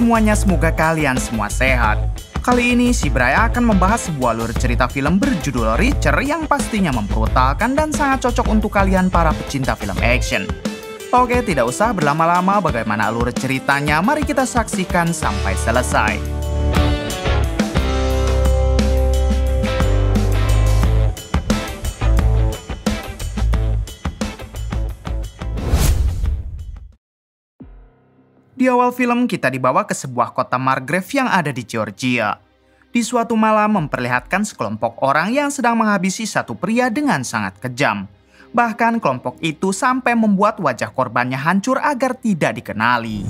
semuanya, semoga kalian semua sehat. Kali ini si Bray akan membahas sebuah alur cerita film berjudul Reacher yang pastinya membrutalkan dan sangat cocok untuk kalian para pecinta film action. Oke, tidak usah berlama-lama, bagaimana alur ceritanya, mari kita saksikan sampai selesai. Di awal film kita dibawa ke sebuah kota Margrave yang ada di Georgia. Di suatu malam memperlihatkan sekelompok orang yang sedang menghabisi satu pria dengan sangat kejam. Bahkan kelompok itu sampai membuat wajah korbannya hancur agar tidak dikenali.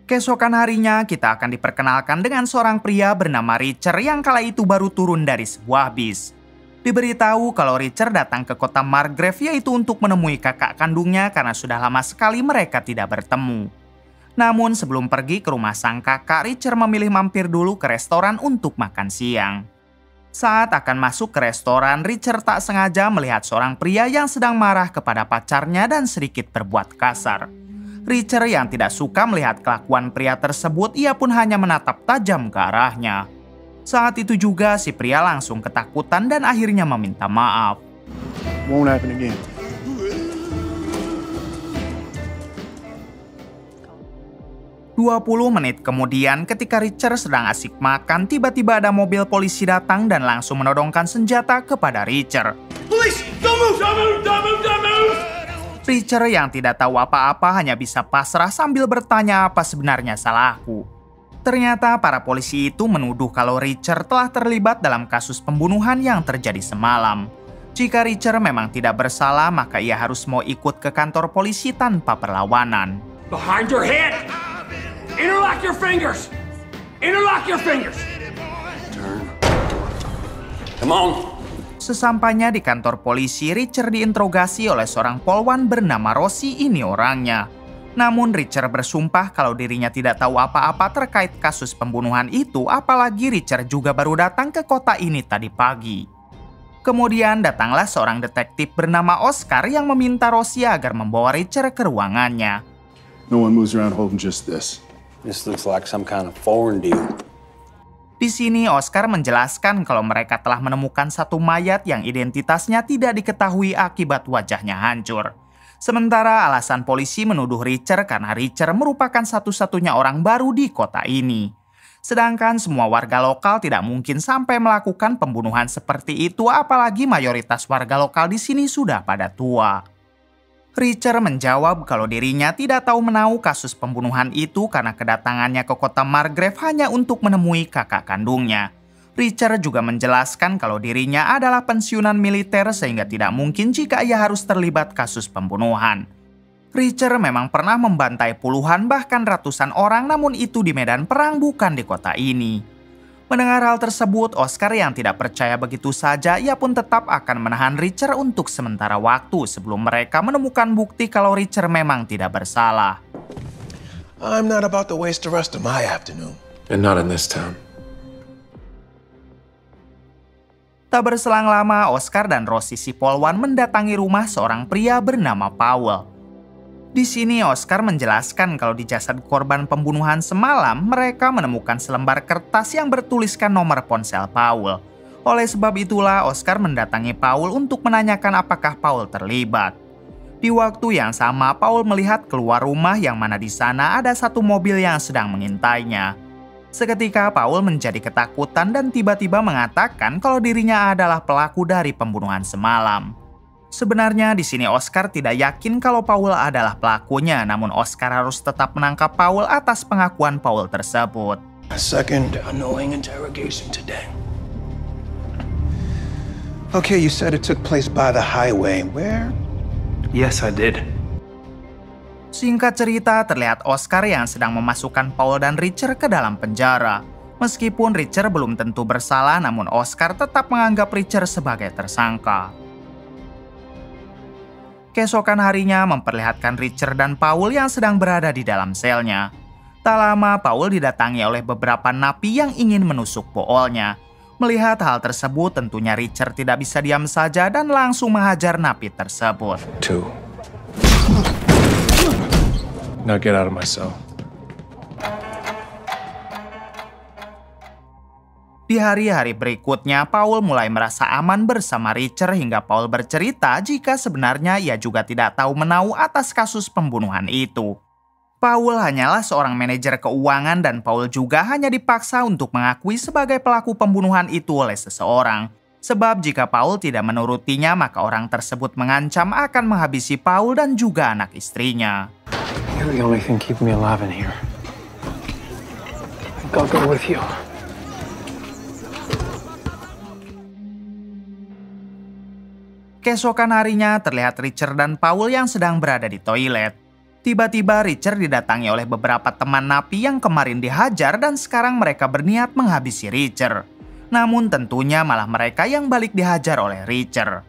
Keesokan harinya kita akan diperkenalkan dengan seorang pria bernama Reacher yang kala itu baru turun dari sebuah bis. Diberitahu kalau Reacher datang ke kota Margrave yaitu untuk menemui kakak kandungnya karena sudah lama sekali mereka tidak bertemu. Namun sebelum pergi ke rumah sang kakak, Reacher memilih mampir dulu ke restoran untuk makan siang. Saat akan masuk ke restoran, Reacher tak sengaja melihat seorang pria yang sedang marah kepada pacarnya dan sedikit berbuat kasar. Reacher yang tidak suka melihat kelakuan pria tersebut, ia pun hanya menatap tajam ke arahnya. Saat itu juga si pria langsung ketakutan dan akhirnya meminta maaf. Won't happen again. "20 menit kemudian ketika Reacher sedang asik makan, tiba-tiba ada mobil polisi datang dan langsung menodongkan senjata kepada Reacher. Police! Don't move! Don't move! Don't move! Don't move! Reacher yang tidak tahu apa-apa hanya bisa pasrah sambil bertanya apa sebenarnya salahku. Ternyata para polisi itu menuduh kalau Reacher telah terlibat dalam kasus pembunuhan yang terjadi semalam. Jika Reacher memang tidak bersalah, maka ia harus mau ikut ke kantor polisi tanpa perlawanan. Behind your head! Interlock your fingers! Interlock your fingers! Turn. Come on! Sesampainya di kantor polisi, Reacher diinterogasi oleh seorang polwan bernama Rossi, ini orangnya. Namun Reacher bersumpah kalau dirinya tidak tahu apa-apa terkait kasus pembunuhan itu, apalagi Reacher juga baru datang ke kota ini tadi pagi. Kemudian datanglah seorang detektif bernama Oscar yang meminta Rossi agar membawa Reacher ke ruangannya. No one moves around holding just this. This looks like some kind of foreign deal. Di sini Oscar menjelaskan kalau mereka telah menemukan satu mayat yang identitasnya tidak diketahui akibat wajahnya hancur. Sementara alasan polisi menuduh Reacher karena Reacher merupakan satu-satunya orang baru di kota ini. Sedangkan semua warga lokal tidak mungkin sampai melakukan pembunuhan seperti itu, apalagi mayoritas warga lokal di sini sudah pada tua. Reacher menjawab kalau dirinya tidak tahu menahu kasus pembunuhan itu karena kedatangannya ke kota Margrave hanya untuk menemui kakak kandungnya. Reacher juga menjelaskan kalau dirinya adalah pensiunan militer sehingga tidak mungkin jika ia harus terlibat kasus pembunuhan. Reacher memang pernah membantai puluhan bahkan ratusan orang, namun itu di medan perang bukan di kota ini. Mendengar hal tersebut, Oscar yang tidak percaya begitu saja, ia pun tetap akan menahan Reacher untuk sementara waktu sebelum mereka menemukan bukti kalau Reacher memang tidak bersalah. I'm not about to waste the rest of my afternoon. And not in this town. Tak berselang lama, Oscar dan Rossi si polwan mendatangi rumah seorang pria bernama Powell. Di sini Oscar menjelaskan kalau di jasad korban pembunuhan semalam, mereka menemukan selembar kertas yang bertuliskan nomor ponsel Powell. Oleh sebab itulah Oscar mendatangi Powell untuk menanyakan apakah Powell terlibat. Di waktu yang sama, Powell melihat keluar rumah yang mana di sana ada satu mobil yang sedang mengintainya. Seketika Powell menjadi ketakutan dan tiba-tiba mengatakan kalau dirinya adalah pelaku dari pembunuhan semalam. Sebenarnya di sini Oscar tidak yakin kalau Powell adalah pelakunya, namun Oscar harus tetap menangkap Powell atas pengakuan Powell tersebut. A second annoying interrogation today. Okay, you said it took place by the highway. Where? Yes, I did. Singkat cerita, terlihat Oscar yang sedang memasukkan Powell dan Reacher ke dalam penjara. Meskipun Reacher belum tentu bersalah, namun Oscar tetap menganggap Reacher sebagai tersangka. Keesokan harinya memperlihatkan Reacher dan Powell yang sedang berada di dalam selnya. Tak lama, Powell didatangi oleh beberapa napi yang ingin menusuk boolnya. Melihat hal tersebut, tentunya Reacher tidak bisa diam saja dan langsung menghajar napi tersebut. Now get out of my cell. Di hari-hari berikutnya, Paul mulai merasa aman bersama Richard hingga Paul bercerita jika sebenarnya ia juga tidak tahu menahu atas kasus pembunuhan itu. Paul hanyalah seorang manajer keuangan dan Paul juga hanya dipaksa untuk mengakui sebagai pelaku pembunuhan itu oleh seseorang. Sebab jika Paul tidak menurutinya, maka orang tersebut mengancam akan menghabisi Paul dan juga anak istrinya. You're the only thing keeping me alive in here. I think I'll go with you. Keesokan harinya terlihat Richard dan Paul yang sedang berada di toilet. Tiba-tiba Richard didatangi oleh beberapa teman napi yang kemarin dihajar dan sekarang mereka berniat menghabisi Richard. Namun tentunya malah mereka yang balik dihajar oleh Richard.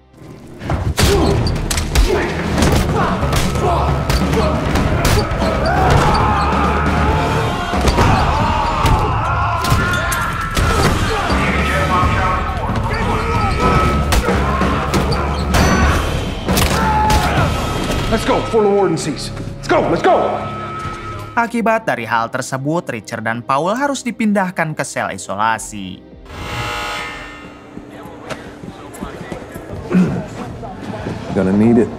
Let's go before the warden sees. Let's go! Akibat dari hal tersebut, Richard dan Paul harus dipindahkan ke sel isolasi. Gonna need it.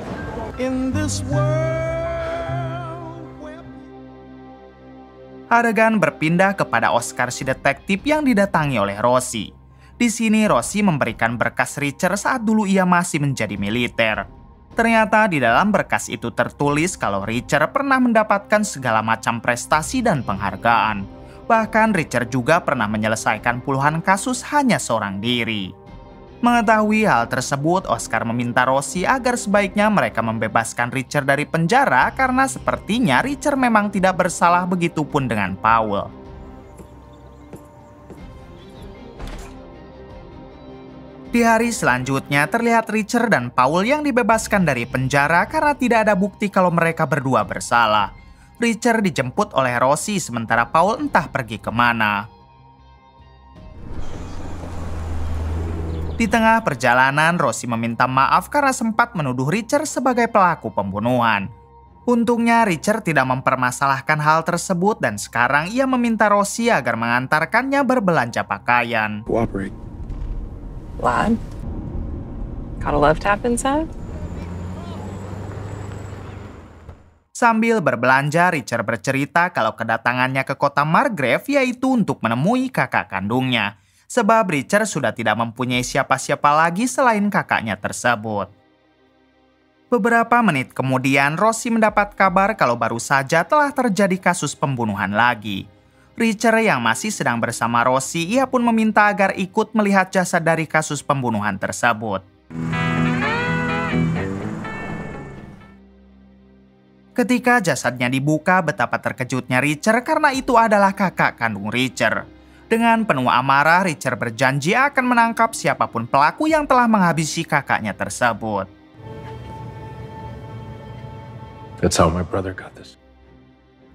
Adegan berpindah kepada Oscar si detektif yang didatangi oleh Rosie. Di sini Rosie memberikan berkas Richard saat dulu ia masih menjadi militer. Ternyata di dalam berkas itu tertulis kalau Richard pernah mendapatkan segala macam prestasi dan penghargaan. Bahkan Richard juga pernah menyelesaikan puluhan kasus hanya seorang diri. Mengetahui hal tersebut, Oscar meminta Rosie agar sebaiknya mereka membebaskan Richard dari penjara karena sepertinya Richard memang tidak bersalah, begitupun dengan Paul. Di hari selanjutnya terlihat Richard dan Paul yang dibebaskan dari penjara karena tidak ada bukti kalau mereka berdua bersalah. Richard dijemput oleh Rosie sementara Paul entah pergi kemana. Di tengah perjalanan, Rosie meminta maaf karena sempat menuduh Richard sebagai pelaku pembunuhan. Untungnya Richard tidak mempermasalahkan hal tersebut dan sekarang ia meminta Rosie agar mengantarkannya berbelanja pakaian. Cooperate. Lad, got a love tap inside? Sambil berbelanja, Richard bercerita kalau kedatangannya ke kota Margrave yaitu untuk menemui kakak kandungnya. Sebab Richard sudah tidak mempunyai siapa-siapa lagi selain kakaknya tersebut. Beberapa menit kemudian, Rosie mendapat kabar kalau baru saja telah terjadi kasus pembunuhan lagi. Richard yang masih sedang bersama Rosie, ia pun meminta agar ikut melihat jasad dari kasus pembunuhan tersebut. Ketika jasadnya dibuka, betapa terkejutnya Richard karena itu adalah kakak kandung Richard. Dengan penuh amarah, Richard berjanji akan menangkap siapapun pelaku yang telah menghabisi kakaknya tersebut. That's how my brother got this.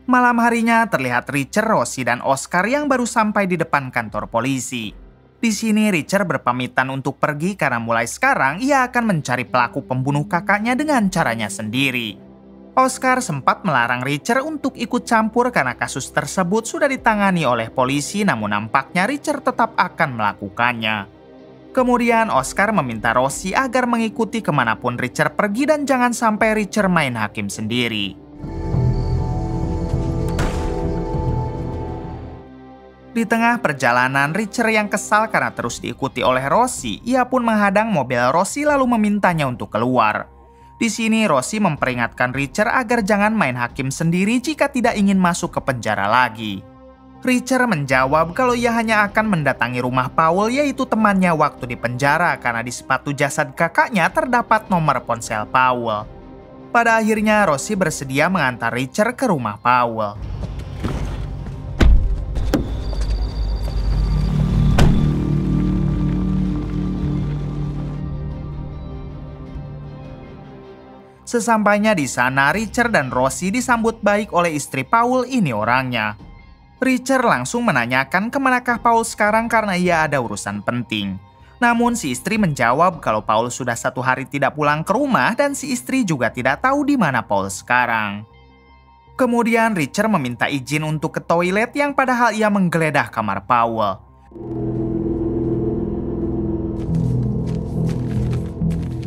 Malam harinya terlihat Richard, Rosie, dan Oscar yang baru sampai di depan kantor polisi. Di sini Richard berpamitan untuk pergi karena mulai sekarang ia akan mencari pelaku pembunuh kakaknya dengan caranya sendiri. Oscar sempat melarang Richard untuk ikut campur karena kasus tersebut sudah ditangani oleh polisi, namun nampaknya Richard tetap akan melakukannya. Kemudian Oscar meminta Rosie agar mengikuti kemanapun Richard pergi dan jangan sampai Richard main hakim sendiri. Di tengah perjalanan, Richard yang kesal karena terus diikuti oleh Rosie, ia pun menghadang mobil Rosie lalu memintanya untuk keluar. Di sini Rosie memperingatkan Richard agar jangan main hakim sendiri jika tidak ingin masuk ke penjara lagi. Richard menjawab kalau ia hanya akan mendatangi rumah Paul, yaitu temannya waktu di penjara, karena di sepatu jasad kakaknya terdapat nomor ponsel Paul. Pada akhirnya Rosie bersedia mengantar Richard ke rumah Paul. Sesampainya di sana, Richard dan Rosie disambut baik oleh istri Paul, ini orangnya. Richard langsung menanyakan kemanakah Paul sekarang karena ia ada urusan penting. Namun si istri menjawab kalau Paul sudah 1 hari tidak pulang ke rumah dan si istri juga tidak tahu di mana Paul sekarang. Kemudian Richard meminta izin untuk ke toilet yang padahal ia menggeledah kamar Powell.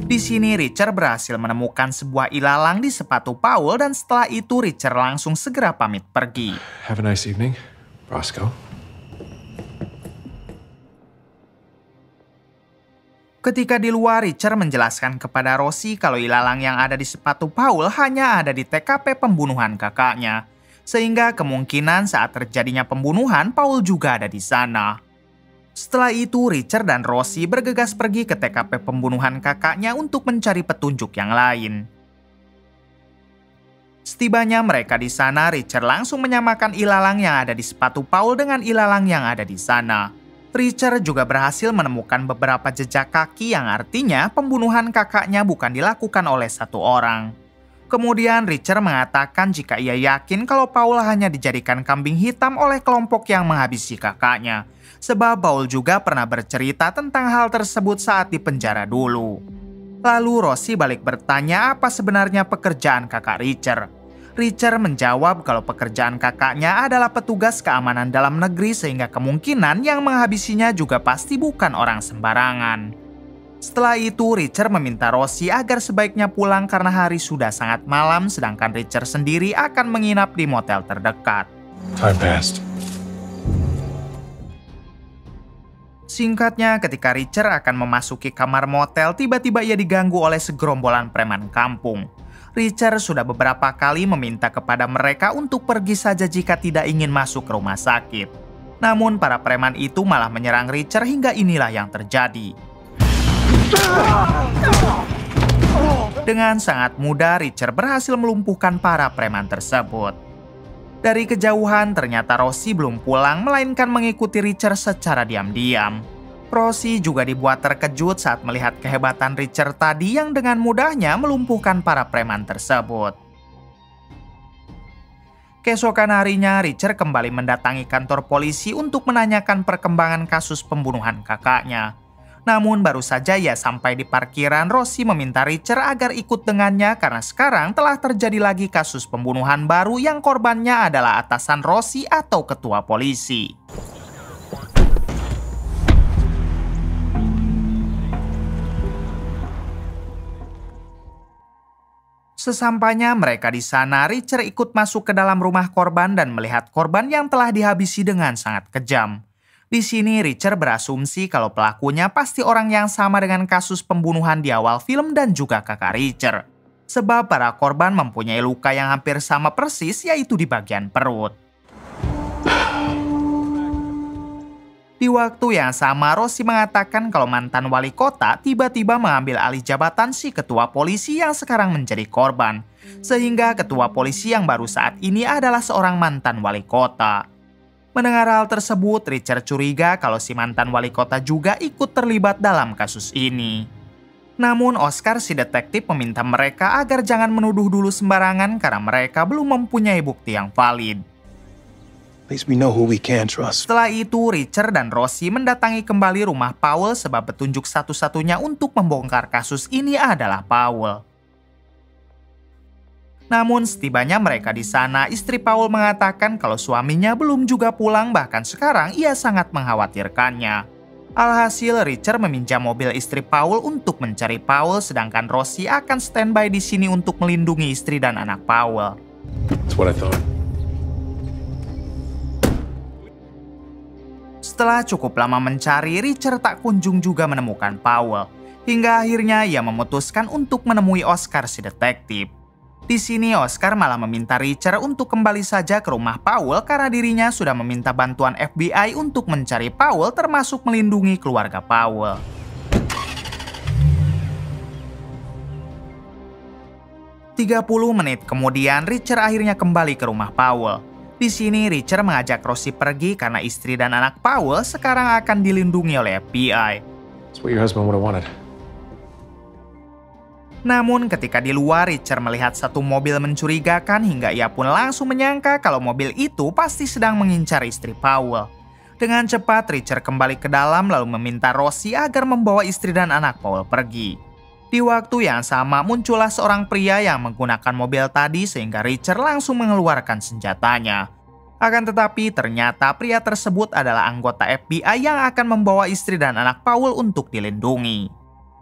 Di sini Richard berhasil menemukan sebuah ilalang di sepatu Powell dan setelah itu Richard langsung segera pamit pergi. Have a nice evening, Roscoe. Ketika di luar, Richard menjelaskan kepada Rosie kalau ilalang yang ada di sepatu Powell hanya ada di TKP pembunuhan kakaknya. Sehingga kemungkinan saat terjadinya pembunuhan, Powell juga ada di sana. Setelah itu, Richard dan Rosie bergegas pergi ke TKP pembunuhan kakaknya untuk mencari petunjuk yang lain. Setibanya mereka di sana, Richard langsung menyamakan ilalang yang ada di sepatu Powell dengan ilalang yang ada di sana. Richard juga berhasil menemukan beberapa jejak kaki yang artinya pembunuhan kakaknya bukan dilakukan oleh satu orang. Kemudian Richard mengatakan jika ia yakin kalau Powell hanya dijadikan kambing hitam oleh kelompok yang menghabisi kakaknya. Sebab Powell juga pernah bercerita tentang hal tersebut saat di penjara dulu. Lalu Rosie balik bertanya apa sebenarnya pekerjaan kakak Richard. Richard menjawab kalau pekerjaan kakaknya adalah petugas keamanan dalam negeri sehingga kemungkinan yang menghabisinya juga pasti bukan orang sembarangan. Setelah itu Richard meminta Rosie agar sebaiknya pulang karena hari sudah sangat malam sedangkan Richard sendiri akan menginap di motel terdekat. Time passed. Singkatnya, ketika Richard akan memasuki kamar motel, tiba-tiba ia diganggu oleh segerombolan preman kampung. Richard sudah beberapa kali meminta kepada mereka untuk pergi saja jika tidak ingin masuk ke rumah sakit. Namun para preman itu malah menyerang Richard hingga inilah yang terjadi. Dengan sangat mudah, Richard berhasil melumpuhkan para preman tersebut. Dari kejauhan, ternyata Rosie belum pulang, melainkan mengikuti Richard secara diam-diam. Rosie juga dibuat terkejut saat melihat kehebatan Richard tadi yang dengan mudahnya melumpuhkan para preman tersebut. Keesokan harinya, Richard kembali mendatangi kantor polisi untuk menanyakan perkembangan kasus pembunuhan kakaknya. Namun baru saja ia sampai di parkiran, Rosie meminta Richard agar ikut dengannya karena sekarang telah terjadi lagi kasus pembunuhan baru yang korbannya adalah atasan Rosie atau ketua polisi. Sesampainya mereka di sana, Richard ikut masuk ke dalam rumah korban dan melihat korban yang telah dihabisi dengan sangat kejam. Di sini Richard berasumsi kalau pelakunya pasti orang yang sama dengan kasus pembunuhan di awal film dan juga kakak Richard. Sebab para korban mempunyai luka yang hampir sama persis yaitu di bagian perut. Di waktu yang sama, Rosie mengatakan kalau mantan wali kota tiba-tiba mengambil alih jabatan si ketua polisi yang sekarang menjadi korban. Sehingga ketua polisi yang baru saat ini adalah seorang mantan wali kota. Mendengar hal tersebut, Richard curiga kalau si mantan wali kota juga ikut terlibat dalam kasus ini. Namun Oscar si detektif meminta mereka agar jangan menuduh dulu sembarangan karena mereka belum mempunyai bukti yang valid. At least we know who we can trust. Setelah itu, Richard dan Rosie mendatangi kembali rumah Powell sebab petunjuk satu-satunya untuk membongkar kasus ini adalah Powell. Namun setibanya mereka di sana, istri Powell mengatakan kalau suaminya belum juga pulang bahkan sekarang ia sangat mengkhawatirkannya. Alhasil Richard meminjam mobil istri Powell untuk mencari Powell sedangkan Rosie akan standby di sini untuk melindungi istri dan anak Powell. That's what I thought. Setelah cukup lama mencari, Richard tak kunjung juga menemukan Powell. Hingga akhirnya ia memutuskan untuk menemui Oscar si detektif. Di sini Oscar malah meminta Richard untuk kembali saja ke rumah Powell karena dirinya sudah meminta bantuan FBI untuk mencari Powell termasuk melindungi keluarga Powell. "30 menit kemudian, Richard akhirnya kembali ke rumah Powell. Di sini Richard mengajak Rosie pergi karena istri dan anak Powell sekarang akan dilindungi oleh FBI. That's what your husband would have wanted. Namun ketika di luar, Richard melihat satu mobil mencurigakan hingga ia pun langsung menyangka kalau mobil itu pasti sedang mengincar istri Powell. Dengan cepat, Richard kembali ke dalam lalu meminta Rosie agar membawa istri dan anak Powell pergi. Di waktu yang sama muncullah seorang pria yang menggunakan mobil tadi sehingga Richard langsung mengeluarkan senjatanya. Akan tetapi ternyata pria tersebut adalah anggota FBI yang akan membawa istri dan anak Paul untuk dilindungi.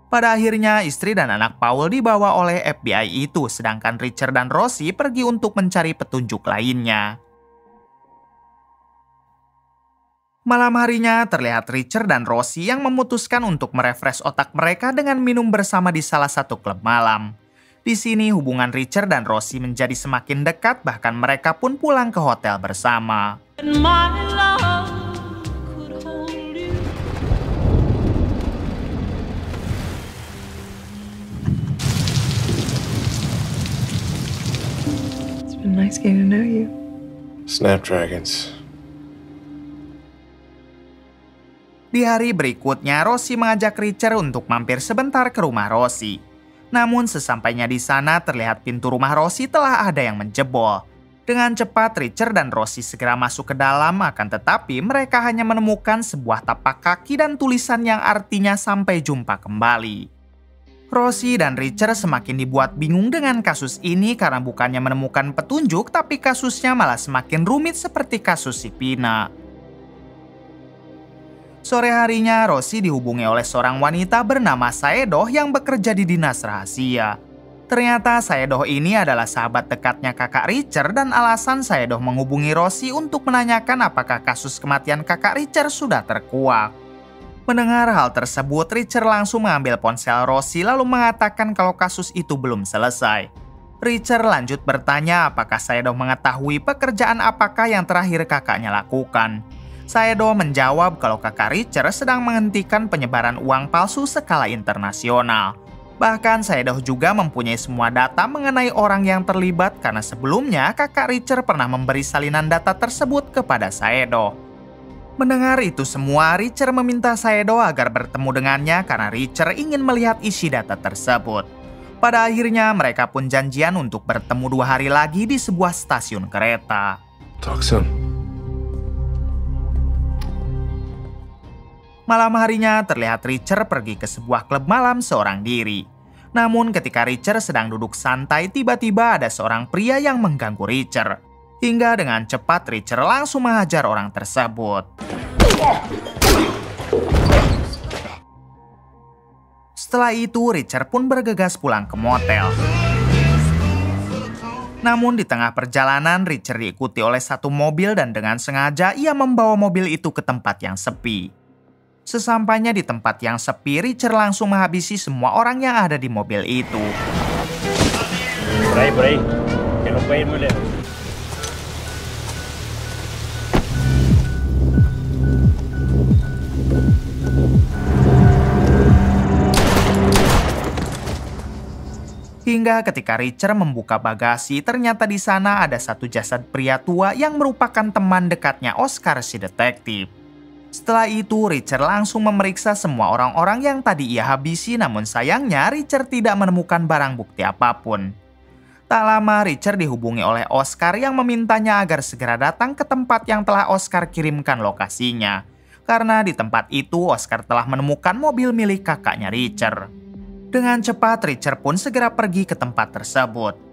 Pada akhirnya istri dan anak Paul dibawa oleh FBI itu, sedangkan Richard dan Rosie pergi untuk mencari petunjuk lainnya. Malam harinya terlihat Richard dan Rosie yang memutuskan untuk merefresh otak mereka dengan minum bersama di salah satu klub malam. Di sini hubungan Richard dan Rosie menjadi semakin dekat, bahkan mereka pun pulang ke hotel bersama. It's been nice getting to know you. Snapdragons. Di hari berikutnya, Rosie mengajak Richard untuk mampir sebentar ke rumah Rosie. Namun sesampainya di sana terlihat pintu rumah Rosie telah ada yang menjebol. Dengan cepat Richard dan Rosie segera masuk ke dalam, akan tetapi mereka hanya menemukan sebuah tapak kaki dan tulisan yang artinya sampai jumpa kembali. Rosie dan Richard semakin dibuat bingung dengan kasus ini karena bukannya menemukan petunjuk, tapi kasusnya malah semakin rumit seperti kasus si Pina. Sore harinya, Rosie dihubungi oleh seorang wanita bernama Saedoh yang bekerja di dinas rahasia. Ternyata Saedoh ini adalah sahabat dekatnya kakak Richard dan alasan Saedoh menghubungi Rosie untuk menanyakan apakah kasus kematian kakak Richard sudah terkuak. Mendengar hal tersebut, Richard langsung mengambil ponsel Rosie lalu mengatakan kalau kasus itu belum selesai. Richard lanjut bertanya apakah Saedoh mengetahui pekerjaan apakah yang terakhir kakaknya lakukan. Saedoh menjawab kalau kakak Richard sedang menghentikan penyebaran uang palsu skala internasional. Bahkan Saedoh juga mempunyai semua data mengenai orang yang terlibat karena sebelumnya kakak Richard pernah memberi salinan data tersebut kepada Saedoh. Mendengar itu semua, Richard meminta Saedoh agar bertemu dengannya karena Richard ingin melihat isi data tersebut. Pada akhirnya mereka pun janjian untuk bertemu 2 hari lagi di sebuah stasiun kereta. Talk soon. Malam harinya terlihat Richard pergi ke sebuah klub malam seorang diri. Namun ketika Richard sedang duduk santai, tiba-tiba ada seorang pria yang mengganggu Richard. Hingga dengan cepat Richard langsung menghajar orang tersebut. Setelah itu Richard pun bergegas pulang ke motel. Namun di tengah perjalanan Richard diikuti oleh satu mobil dan dengan sengaja ia membawa mobil itu ke tempat yang sepi. Sesampainya di tempat yang sepi, Richard langsung menghabisi semua orang yang ada di mobil itu. Hingga ketika Richard membuka bagasi, ternyata di sana ada satu jasad pria tua yang merupakan teman dekatnya Oscar si detektif. Setelah itu, Richard langsung memeriksa semua orang-orang yang tadi ia habisi, namun sayangnya Richard tidak menemukan barang bukti apapun. Tak lama, Richard dihubungi oleh Oscar yang memintanya agar segera datang ke tempat yang telah Oscar kirimkan lokasinya. Karena di tempat itu, Oscar telah menemukan mobil milik kakaknya Richard. Dengan cepat, Richard pun segera pergi ke tempat tersebut.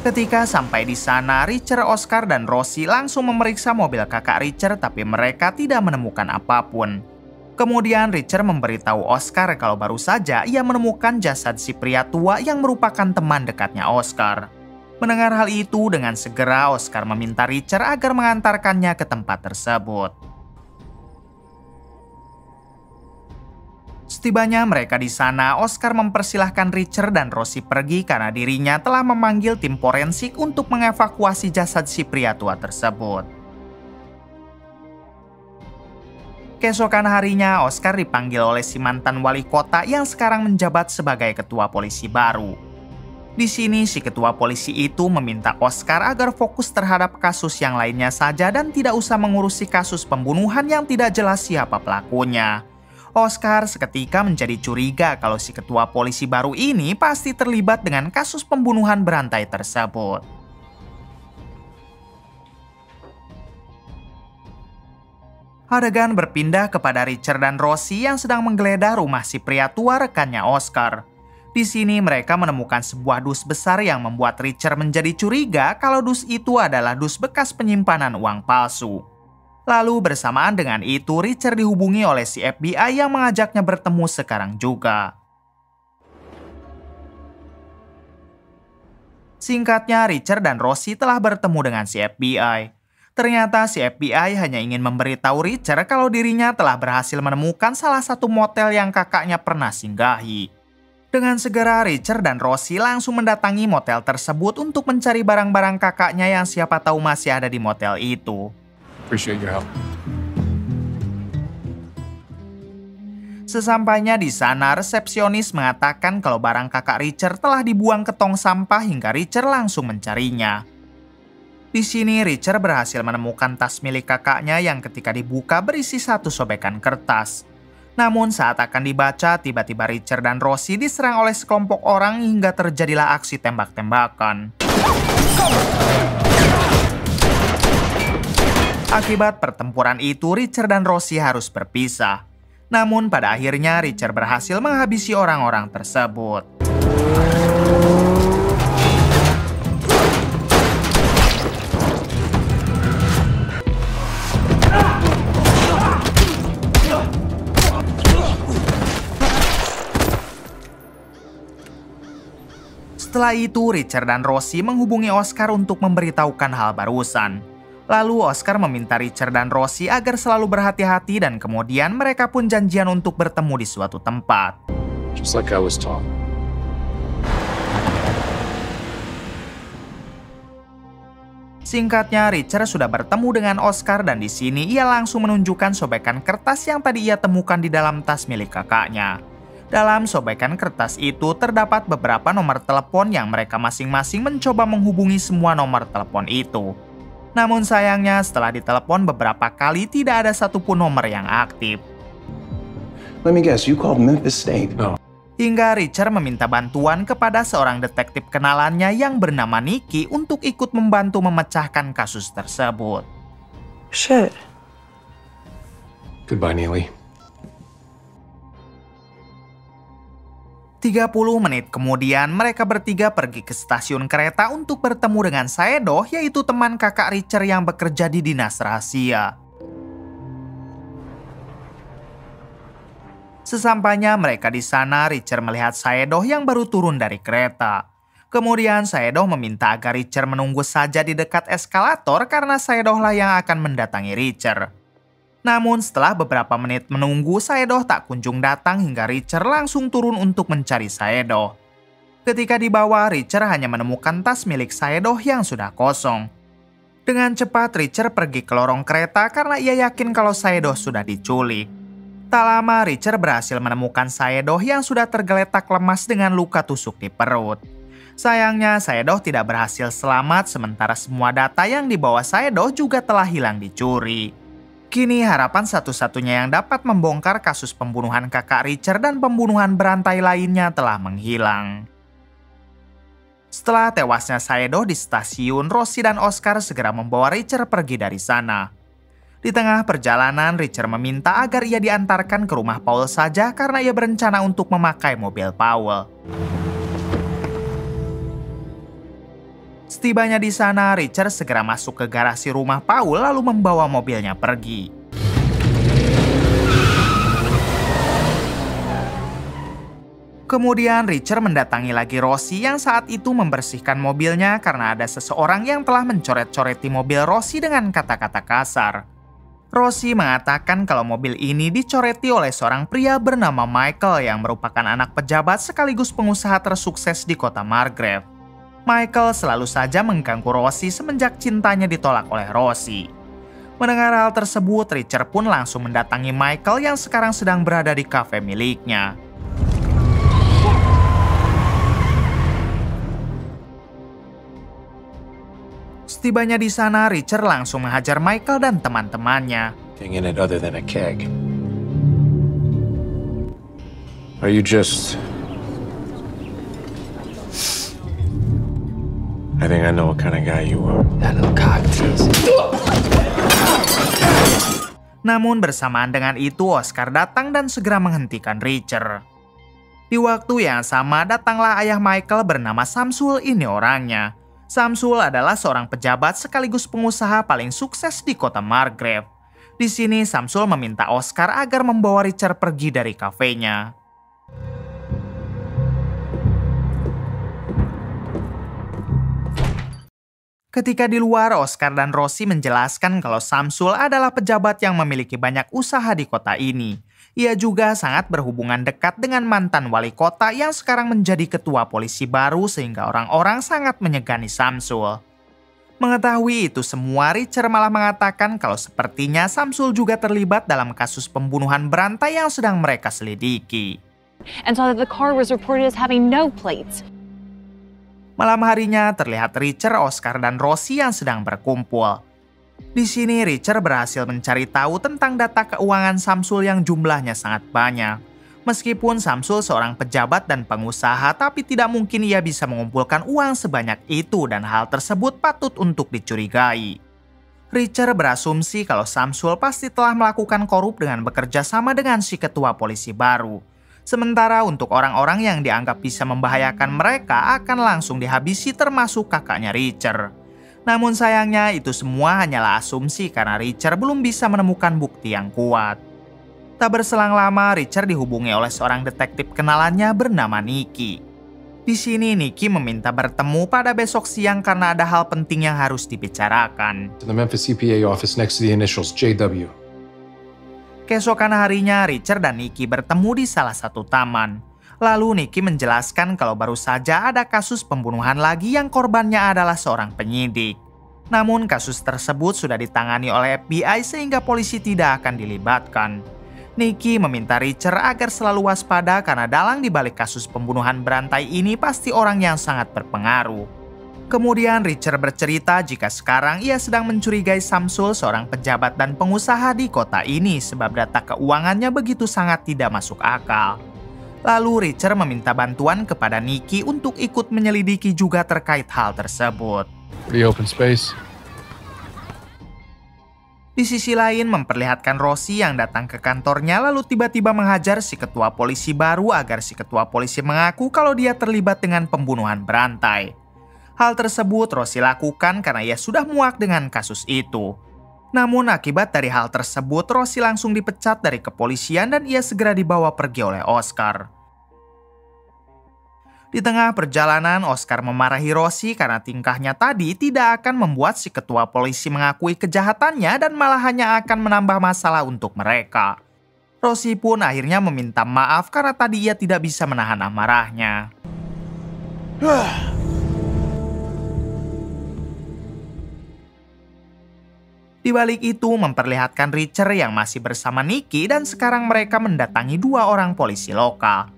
Ketika sampai di sana, Richard, Oscar, dan Rosie langsung memeriksa mobil kakak Richard, tapi mereka tidak menemukan apapun. Kemudian Richard memberitahu Oscar kalau baru saja ia menemukan jasad si pria tua yang merupakan teman dekatnya Oscar. Mendengar hal itu, dengan segera Oscar meminta Richard agar mengantarkannya ke tempat tersebut. Setibanya mereka di sana, Oscar mempersilahkan Richard dan Rosie pergi karena dirinya telah memanggil tim forensik untuk mengevakuasi jasad si pria tua tersebut. Keesokan harinya, Oscar dipanggil oleh si mantan wali kota yang sekarang menjabat sebagai ketua polisi baru. Di sini, si ketua polisi itu meminta Oscar agar fokus terhadap kasus yang lainnya saja dan tidak usah mengurusi kasus pembunuhan yang tidak jelas siapa pelakunya. Oscar seketika menjadi curiga kalau si ketua polisi baru ini pasti terlibat dengan kasus pembunuhan berantai tersebut. Adegan berpindah kepada Richard dan Rosie yang sedang menggeledah rumah si pria tua rekannya Oscar. Di sini mereka menemukan sebuah dus besar yang membuat Richard menjadi curiga kalau dus itu adalah dus bekas penyimpanan uang palsu. Lalu bersamaan dengan itu Richard dihubungi oleh si FBI yang mengajaknya bertemu sekarang juga. Singkatnya, Richard dan Rosie telah bertemu dengan si FBI. Ternyata si FBI hanya ingin memberitahu Richard kalau dirinya telah berhasil menemukan salah satu motel yang kakaknya pernah singgahi. Dengan segera Richard dan Rosie langsung mendatangi motel tersebut untuk mencari barang-barang kakaknya yang siapa tahu masih ada di motel itu. Appreciate your help. Sesampainya di sana, resepsionis mengatakan kalau barang kakak Richard telah dibuang ke tong sampah hingga Richard langsung mencarinya. Di sini Richard berhasil menemukan tas milik kakaknya yang ketika dibuka berisi satu sobekan kertas. Namun saat akan dibaca, tiba-tiba Richard dan Rosie diserang oleh sekelompok orang hingga terjadilah aksi tembak-tembakan. Akibat pertempuran itu, Richard dan Rosie harus berpisah. Namun pada akhirnya Richard berhasil menghabisi orang-orang tersebut. Setelah itu, Richard dan Rosie menghubungi Oscar untuk memberitahukan hal barusan. Lalu Oscar meminta Richard dan Rosie agar selalu berhati-hati dan kemudian mereka pun janjian untuk bertemu di suatu tempat. Just like I was taught. Singkatnya, Richard sudah bertemu dengan Oscar dan di sini ia langsung menunjukkan sobekan kertas yang tadi ia temukan di dalam tas milik kakaknya. Dalam sobekan kertas itu terdapat beberapa nomor telepon yang mereka masing-masing mencoba menghubungi semua nomor telepon itu. Namun sayangnya setelah ditelepon beberapa kali tidak ada satupun nomor yang aktif. Let me guess, you called Memphis State? No. Hingga Richard meminta bantuan kepada seorang detektif kenalannya yang bernama Nicky untuk ikut membantu memecahkan kasus tersebut. Shit. Goodbye, Neely. 30 menit kemudian, mereka bertiga pergi ke stasiun kereta untuk bertemu dengan Saedoh, yaitu teman kakak Richard yang bekerja di dinas rahasia. Sesampainya mereka di sana, Richard melihat Saedoh yang baru turun dari kereta. Kemudian Saedoh meminta agar Richard menunggu saja di dekat eskalator karena Saedoh lah yang akan mendatangi Richard. Namun setelah beberapa menit menunggu, Saedoh tak kunjung datang hingga Richard langsung turun untuk mencari Saedoh. Ketika di bawah, Richard hanya menemukan tas milik Saedoh yang sudah kosong. Dengan cepat, Richard pergi ke lorong kereta karena ia yakin kalau Saedoh sudah diculik. Tak lama, Richard berhasil menemukan Saedoh yang sudah tergeletak lemas dengan luka tusuk di perut. Sayangnya, Saedoh tidak berhasil selamat sementara semua data yang dibawa Saedoh juga telah hilang dicuri. Kini harapan satu-satunya yang dapat membongkar kasus pembunuhan kakak Richard dan pembunuhan berantai lainnya telah menghilang. Setelah tewasnya Saedoh di stasiun, Rosie dan Oscar segera membawa Richard pergi dari sana. Di tengah perjalanan, Richard meminta agar ia diantarkan ke rumah Paul saja karena ia berencana untuk memakai mobil Paul. Setibanya di sana, Richard segera masuk ke garasi rumah Paul lalu membawa mobilnya pergi. Kemudian Richard mendatangi lagi Rosie yang saat itu membersihkan mobilnya karena ada seseorang yang telah mencoret-coreti mobil Rosie dengan kata-kata kasar. Rosie mengatakan kalau mobil ini dicoreti oleh seorang pria bernama Michael yang merupakan anak pejabat sekaligus pengusaha tersukses di kota Margrave. Michael selalu saja mengganggu Rosie semenjak cintanya ditolak oleh Rosie. Mendengar hal tersebut, Richard pun langsung mendatangi Michael yang sekarang sedang berada di kafe miliknya. Setibanya di sana, Richard langsung menghajar Michael dan teman-temannya. Thing in it other than a keg. Are you just... I think I know what kind of guy you are. That little cock tease. Namun bersamaan dengan itu Oscar datang dan segera menghentikan Richard. Di waktu yang sama datanglah ayah Michael bernama Samsul, ini orangnya. Samsul adalah seorang pejabat sekaligus pengusaha paling sukses di kota Margrave. Di sini Samsul meminta Oscar agar membawa Richard pergi dari kafenya. Ketika di luar, Oscar dan Rosie menjelaskan kalau Samsul adalah pejabat yang memiliki banyak usaha di kota ini. Ia juga sangat berhubungan dekat dengan mantan wali kota yang sekarang menjadi ketua polisi baru sehingga orang-orang sangat menyegani Samsul. Mengetahui itu semua, Richard malah mengatakan kalau sepertinya Samsul juga terlibat dalam kasus pembunuhan berantai yang sedang mereka selidiki. And saw that the car was reported as having no plates. Malam harinya terlihat Richard, Oscar, dan Rosie yang sedang berkumpul. Di sini Richard berhasil mencari tahu tentang data keuangan Samsul yang jumlahnya sangat banyak. Meskipun Samsul seorang pejabat dan pengusaha, tapi tidak mungkin ia bisa mengumpulkan uang sebanyak itu dan hal tersebut patut untuk dicurigai. Richard berasumsi kalau Samsul pasti telah melakukan korup dengan bekerja sama dengan si ketua polisi baru. Sementara untuk orang-orang yang dianggap bisa membahayakan mereka akan langsung dihabisi termasuk kakaknya Richard. Namun sayangnya itu semua hanyalah asumsi karena Richard belum bisa menemukan bukti yang kuat. Tak berselang lama Richard dihubungi oleh seorang detektif kenalannya bernama Nicky. Di sini Nicky meminta bertemu pada besok siang karena ada hal penting yang harus dibicarakan. To the Memphis EPA office next to the initials JW. Keesokan harinya, Richard dan Nicky bertemu di salah satu taman. Lalu Nicky menjelaskan kalau baru saja ada kasus pembunuhan lagi yang korbannya adalah seorang penyidik. Namun kasus tersebut sudah ditangani oleh FBI sehingga polisi tidak akan dilibatkan. Nicky meminta Richard agar selalu waspada karena dalang di balik kasus pembunuhan berantai ini pasti orang yang sangat berpengaruh. Kemudian Richard bercerita jika sekarang ia sedang mencurigai Samsul, seorang pejabat dan pengusaha di kota ini sebab data keuangannya begitu sangat tidak masuk akal. Lalu Richard meminta bantuan kepada Nicky untuk ikut menyelidiki juga terkait hal tersebut. Pretty open space. Di sisi lain memperlihatkan Rosie yang datang ke kantornya lalu tiba-tiba menghajar si ketua polisi baru agar si ketua polisi mengaku kalau dia terlibat dengan pembunuhan berantai. Hal tersebut Rosie lakukan karena ia sudah muak dengan kasus itu. Namun akibat dari hal tersebut Rosie langsung dipecat dari kepolisian dan ia segera dibawa pergi oleh Oscar. Di tengah perjalanan Oscar memarahi Rosie karena tingkahnya tadi tidak akan membuat si ketua polisi mengakui kejahatannya dan malah hanya akan menambah masalah untuk mereka. Rosie pun akhirnya meminta maaf karena tadi ia tidak bisa menahan amarahnya. Di balik itu memperlihatkan Richard yang masih bersama Nicky dan sekarang mereka mendatangi dua orang polisi lokal.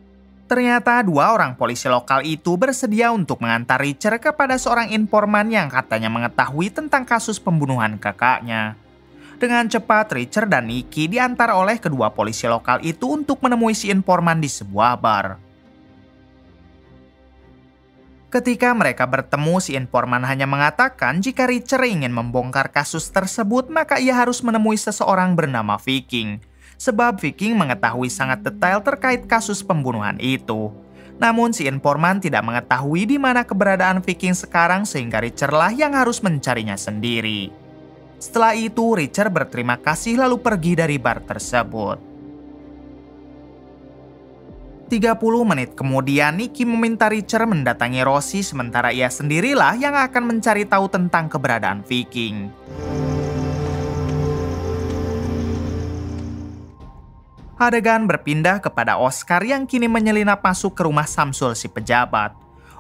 Ternyata dua orang polisi lokal itu bersedia untuk mengantar Richard kepada seorang informan yang katanya mengetahui tentang kasus pembunuhan kakaknya. Dengan cepat Richard dan Nicky diantar oleh kedua polisi lokal itu untuk menemui si informan di sebuah bar. Ketika mereka bertemu, si informan hanya mengatakan jika Richard ingin membongkar kasus tersebut, maka ia harus menemui seseorang bernama Viking. Sebab Viking mengetahui sangat detail terkait kasus pembunuhan itu. Namun si informan tidak mengetahui di mana keberadaan Viking sekarang sehingga Richard lah yang harus mencarinya sendiri. Setelah itu, Richard berterima kasih lalu pergi dari bar tersebut. 30 menit kemudian, Nicky meminta Richard mendatangi Rosie sementara ia sendirilah yang akan mencari tahu tentang keberadaan Viking. Adegan berpindah kepada Oscar yang kini menyelinap masuk ke rumah Samsul si pejabat.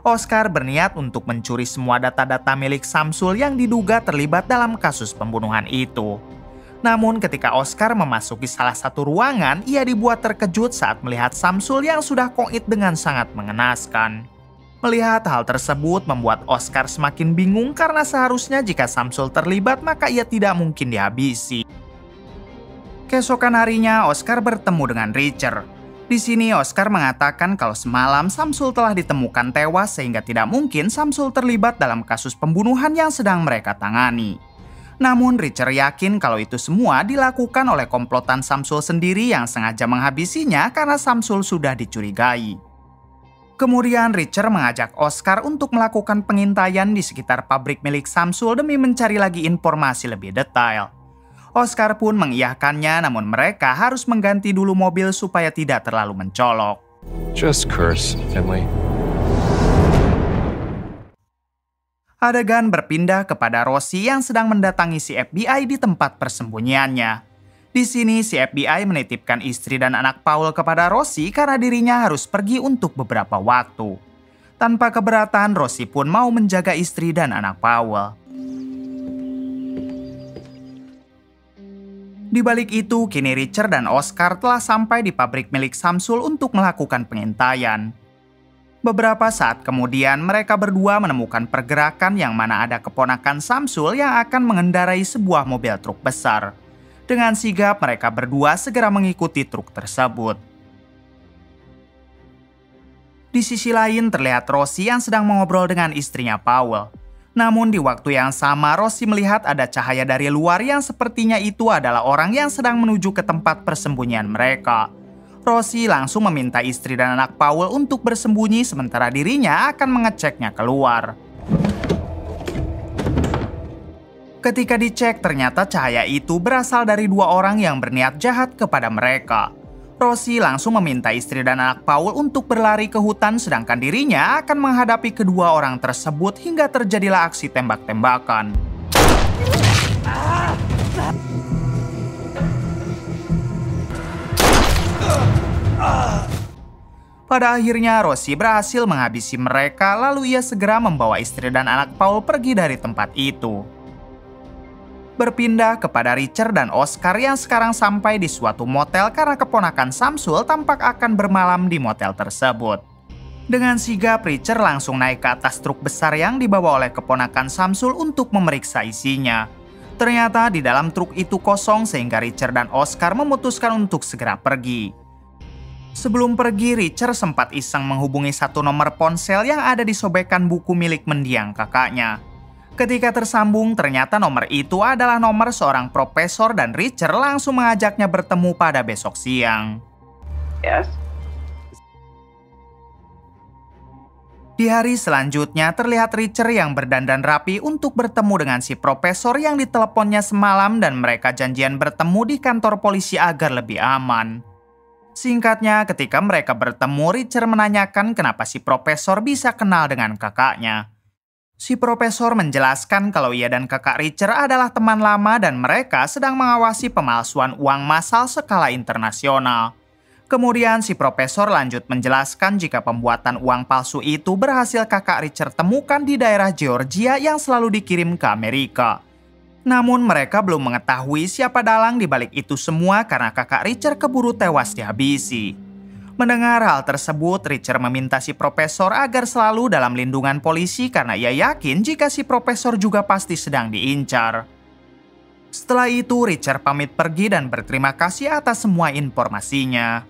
Oscar berniat untuk mencuri semua data-data milik Samsul yang diduga terlibat dalam kasus pembunuhan itu. Namun ketika Oscar memasuki salah satu ruangan, ia dibuat terkejut saat melihat Samsul yang sudah koit dengan sangat mengenaskan. Melihat hal tersebut membuat Oscar semakin bingung karena seharusnya jika Samsul terlibat maka ia tidak mungkin dihabisi. Keesokan harinya Oscar bertemu dengan Richard. Di sini Oscar mengatakan kalau semalam Samsul telah ditemukan tewas sehingga tidak mungkin Samsul terlibat dalam kasus pembunuhan yang sedang mereka tangani. Namun Richard yakin kalau itu semua dilakukan oleh komplotan Samsul sendiri yang sengaja menghabisinya karena Samsul sudah dicurigai. Kemudian Richard mengajak Oscar untuk melakukan pengintaian di sekitar pabrik milik Samsul demi mencari lagi informasi lebih detail. Oscar pun mengiyakannya, namun mereka harus mengganti dulu mobil supaya tidak terlalu mencolok. Just curse, Finley. Adegan berpindah kepada Rosie yang sedang mendatangi si FBI di tempat persembunyiannya. Di sini si FBI menitipkan istri dan anak Paul kepada Rosie karena dirinya harus pergi untuk beberapa waktu. Tanpa keberatan, Rosie pun mau menjaga istri dan anak Paul. Di balik itu, kini Richard dan Oscar telah sampai di pabrik milik Samsul untuk melakukan pengintaian. Beberapa saat kemudian, mereka berdua menemukan pergerakan yang mana ada keponakan Samsul yang akan mengendarai sebuah mobil truk besar. Dengan sigap, mereka berdua segera mengikuti truk tersebut. Di sisi lain, terlihat Rosie yang sedang mengobrol dengan istrinya Paul. Namun di waktu yang sama, Rosie melihat ada cahaya dari luar yang sepertinya itu adalah orang yang sedang menuju ke tempat persembunyian mereka. Rosie langsung meminta istri dan anak Paul untuk bersembunyi sementara dirinya akan mengeceknya keluar. Ketika dicek, ternyata cahaya itu berasal dari dua orang yang berniat jahat kepada mereka. Rosie langsung meminta istri dan anak Paul untuk berlari ke hutan sedangkan dirinya akan menghadapi kedua orang tersebut hingga terjadilah aksi tembak-tembakan. Pada akhirnya Rosie berhasil menghabisi mereka lalu ia segera membawa istri dan anak Paul pergi dari tempat itu. Berpindah kepada Richard dan Oscar yang sekarang sampai di suatu motel karena keponakan Samsul tampak akan bermalam di motel tersebut. Dengan sigap, Richard langsung naik ke atas truk besar yang dibawa oleh keponakan Samsul untuk memeriksa isinya. Ternyata di dalam truk itu kosong sehingga Richard dan Oscar memutuskan untuk segera pergi. Sebelum pergi, Richard sempat iseng menghubungi satu nomor ponsel yang ada di sobekan buku milik mendiang kakaknya. Ketika tersambung, ternyata nomor itu adalah nomor seorang profesor dan Richard langsung mengajaknya bertemu pada besok siang. Yes. Di hari selanjutnya, terlihat Richard yang berdandan rapi untuk bertemu dengan si profesor yang diteleponnya semalam dan mereka janjian bertemu di kantor polisi agar lebih aman. Singkatnya, ketika mereka bertemu, Richard menanyakan kenapa si profesor bisa kenal dengan kakaknya. Si profesor menjelaskan kalau ia dan kakak Richard adalah teman lama dan mereka sedang mengawasi pemalsuan uang massal skala internasional. Kemudian si profesor lanjut menjelaskan jika pembuatan uang palsu itu berhasil kakak Richard temukan di daerah Georgia yang selalu dikirim ke Amerika. Namun mereka belum mengetahui siapa dalang di balik itu semua karena kakak Richard keburu tewas dihabisi. Mendengar hal tersebut, Richard meminta si profesor agar selalu dalam lindungan polisi karena ia yakin jika si profesor juga pasti sedang diincar. Setelah itu, Richard pamit pergi dan berterima kasih atas semua informasinya.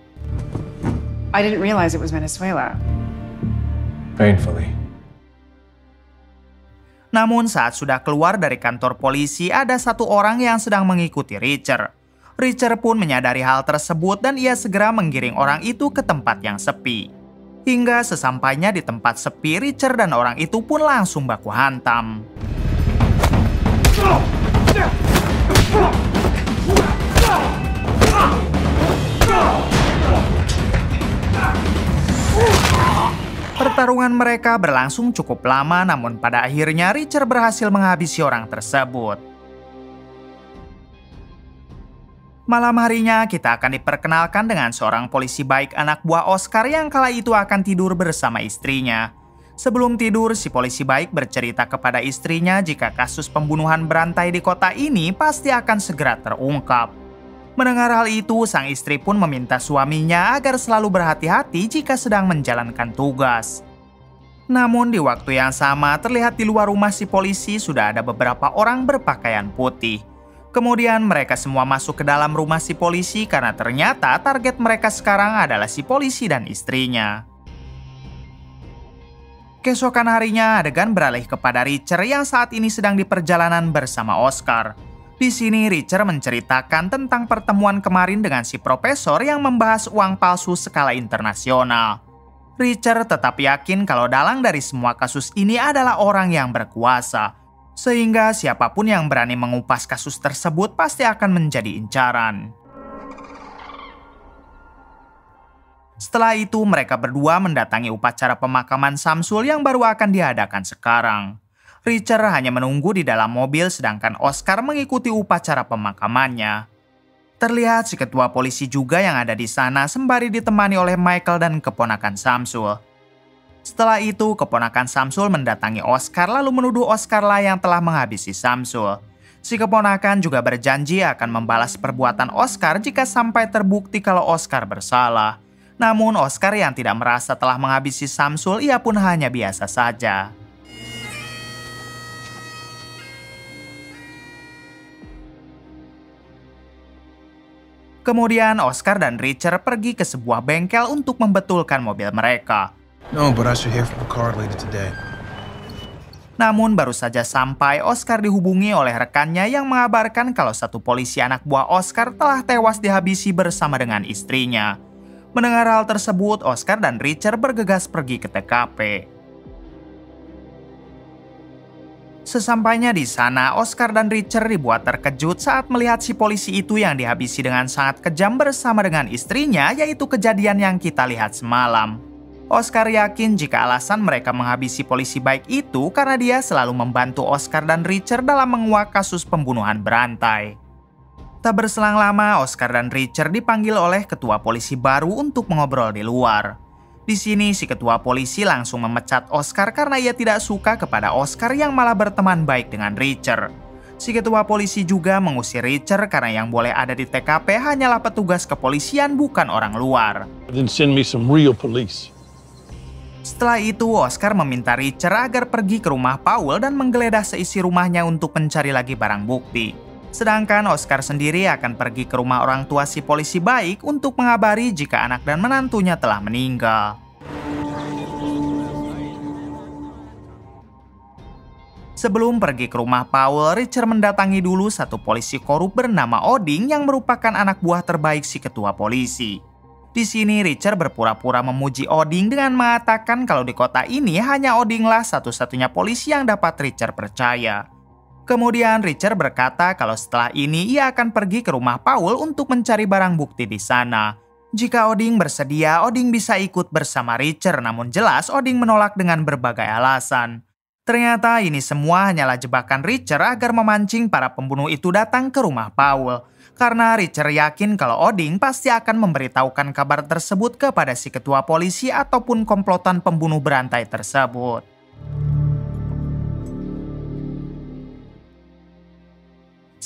I didn't realize it was Venezuela. Painfully. Namun saat sudah keluar dari kantor polisi, ada satu orang yang sedang mengikuti Richard. Richard pun menyadari hal tersebut dan ia segera menggiring orang itu ke tempat yang sepi. Hingga sesampainya di tempat sepi, Richard dan orang itu pun langsung baku hantam. Pertarungan mereka berlangsung cukup lama, namun pada akhirnya Richard berhasil menghabisi orang tersebut. Malam harinya kita akan diperkenalkan dengan seorang polisi baik anak buah Oscar yang kala itu akan tidur bersama istrinya. Sebelum tidur, si polisi baik bercerita kepada istrinya jika kasus pembunuhan berantai di kota ini pasti akan segera terungkap. Mendengar hal itu, sang istri pun meminta suaminya agar selalu berhati-hati jika sedang menjalankan tugas. Namun di waktu yang sama, terlihat di luar rumah si polisi sudah ada beberapa orang berpakaian putih. Kemudian mereka semua masuk ke dalam rumah si polisi karena ternyata target mereka sekarang adalah si polisi dan istrinya. Keesokan harinya, adegan beralih kepada Richard yang saat ini sedang di perjalanan bersama Oscar. Di sini Richard menceritakan tentang pertemuan kemarin dengan si profesor yang membahas uang palsu skala internasional. Richard tetap yakin kalau dalang dari semua kasus ini adalah orang yang berkuasa, sehingga siapapun yang berani mengupas kasus tersebut pasti akan menjadi incaran. Setelah itu mereka berdua mendatangi upacara pemakaman Samsul yang baru akan diadakan sekarang. Richard hanya menunggu di dalam mobil sedangkan Oscar mengikuti upacara pemakamannya. Terlihat si ketua polisi juga yang ada di sana sembari ditemani oleh Michael dan keponakan Samsul. Setelah itu keponakan Samsul mendatangi Oscar lalu menuduh Oscar lah yang telah menghabisi Samsul. Si keponakan juga berjanji akan membalas perbuatan Oscar jika sampai terbukti kalau Oscar bersalah. Namun Oscar yang tidak merasa telah menghabisi Samsul, ia pun hanya biasa saja. Kemudian Oscar dan Richard pergi ke sebuah bengkel untuk membetulkan mobil mereka. No, but I should hear from the car later today. Namun baru saja sampai, Oscar dihubungi oleh rekannya yang mengabarkan kalau satu polisi anak buah Oscar telah tewas dihabisi bersama dengan istrinya. Mendengar hal tersebut, Oscar dan Richard bergegas pergi ke TKP. Sesampainya di sana, Oscar dan Richard dibuat terkejut saat melihat si polisi itu yang dihabisi dengan sangat kejam bersama dengan istrinya, yaitu kejadian yang kita lihat semalam. Oscar yakin jika alasan mereka menghabisi polisi baik itu karena dia selalu membantu Oscar dan Richard dalam menguak kasus pembunuhan berantai. Tak berselang lama, Oscar dan Richard dipanggil oleh ketua polisi baru untuk mengobrol di luar. Di sini, si ketua polisi langsung memecat Oscar karena ia tidak suka kepada Oscar yang malah berteman baik dengan Richard. Si ketua polisi juga mengusir Richard karena yang boleh ada di TKP hanyalah petugas kepolisian, bukan orang luar. Then send me some real police. Setelah itu, Oscar meminta Richard agar pergi ke rumah Paul dan menggeledah seisi rumahnya untuk mencari lagi barang bukti. Sedangkan Oscar sendiri akan pergi ke rumah orang tua si polisi baik untuk mengabari jika anak dan menantunya telah meninggal. Sebelum pergi ke rumah Paul, Richard mendatangi dulu satu polisi korup bernama Oding yang merupakan anak buah terbaik si ketua polisi. Di sini Richard berpura-pura memuji Oding dengan mengatakan kalau di kota ini hanya Odinglah satu-satunya polisi yang dapat Richard percaya. Kemudian Richard berkata kalau setelah ini ia akan pergi ke rumah Paul untuk mencari barang bukti di sana. Jika Oding bersedia, Oding bisa ikut bersama Richard, namun jelas Oding menolak dengan berbagai alasan. Ternyata ini semua hanyalah jebakan Richard agar memancing para pembunuh itu datang ke rumah Paul. Karena Richard yakin kalau Oding pasti akan memberitahukan kabar tersebut kepada si ketua polisi ataupun komplotan pembunuh berantai tersebut.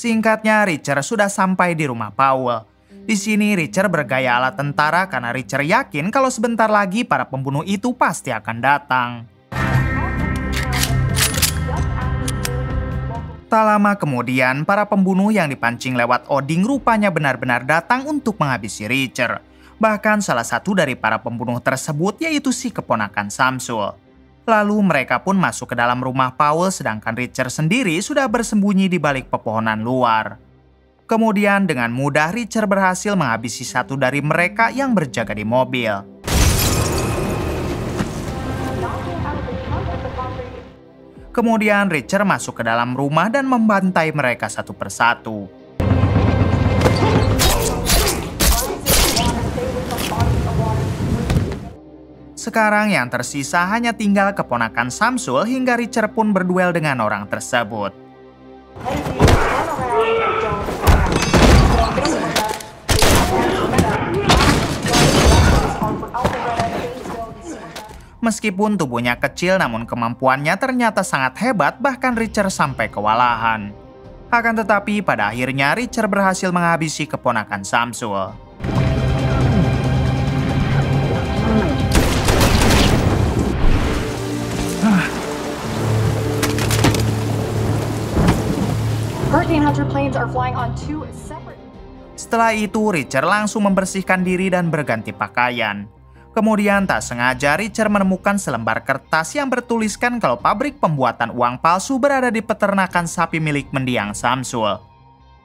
Singkatnya, Richard sudah sampai di rumah Paul. Di sini Richard bergaya ala tentara karena Richard yakin kalau sebentar lagi para pembunuh itu pasti akan datang. Tak lama kemudian, para pembunuh yang dipancing lewat Oding rupanya benar-benar datang untuk menghabisi Richard. Bahkan salah satu dari para pembunuh tersebut yaitu si keponakan Samsul. Lalu mereka pun masuk ke dalam rumah Paul sedangkan Richard sendiri sudah bersembunyi di balik pepohonan luar. Kemudian dengan mudah Richard berhasil menghabisi satu dari mereka yang berjaga di mobil. Kemudian Richard masuk ke dalam rumah dan membantai mereka satu persatu. Sekarang yang tersisa hanya tinggal keponakan Samsul hingga Richard pun berduel dengan orang tersebut. Meskipun tubuhnya kecil namun kemampuannya ternyata sangat hebat, bahkan Richard sampai kewalahan. Akan tetapi pada akhirnya Richard berhasil menghabisi keponakan Samsul. Setelah itu, Richard langsung membersihkan diri dan berganti pakaian. Kemudian tak sengaja Richard menemukan selembar kertas yang bertuliskan kalau pabrik pembuatan uang palsu berada di peternakan sapi milik mendiang Samsul.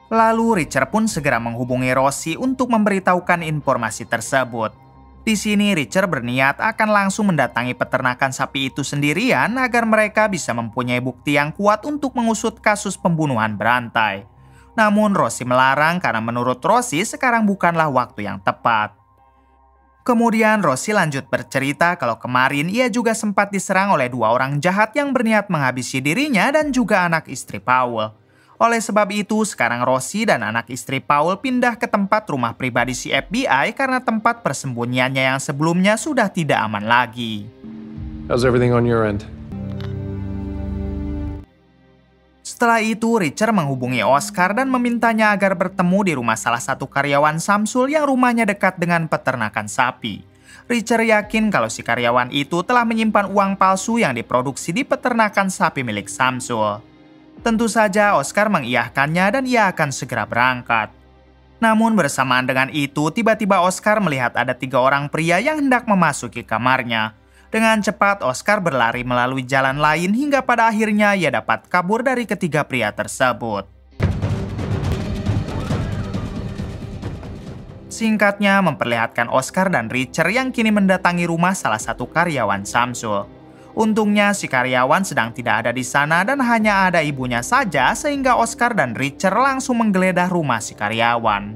Lalu Richard pun segera menghubungi Rosie untuk memberitahukan informasi tersebut. Di sini Richard berniat akan langsung mendatangi peternakan sapi itu sendirian agar mereka bisa mempunyai bukti yang kuat untuk mengusut kasus pembunuhan berantai. Namun Rosie melarang karena menurut Rosie sekarang bukanlah waktu yang tepat. Kemudian Rosie lanjut bercerita kalau kemarin ia juga sempat diserang oleh 2 orang jahat yang berniat menghabisi dirinya dan juga anak istri Powell. Oleh sebab itu, sekarang Rosie dan anak istri Powell pindah ke tempat rumah pribadi si FBI karena tempat persembunyiannya yang sebelumnya sudah tidak aman lagi. How's everything on your end? Setelah itu, Richard menghubungi Oscar dan memintanya agar bertemu di rumah salah satu karyawan Samsul yang rumahnya dekat dengan peternakan sapi. Richard yakin kalau si karyawan itu telah menyimpan uang palsu yang diproduksi di peternakan sapi milik Samsul. Tentu saja Oscar mengiyahkannya dan ia akan segera berangkat. Namun bersamaan dengan itu, tiba-tiba Oscar melihat ada 3 orang pria yang hendak memasuki kamarnya. Dengan cepat, Oscar berlari melalui jalan lain hingga pada akhirnya ia dapat kabur dari ketiga pria tersebut. Singkatnya memperlihatkan Oscar dan Richard yang kini mendatangi rumah salah satu karyawan Samsul. Untungnya si karyawan sedang tidak ada di sana dan hanya ada ibunya saja sehingga Oscar dan Richard langsung menggeledah rumah si karyawan.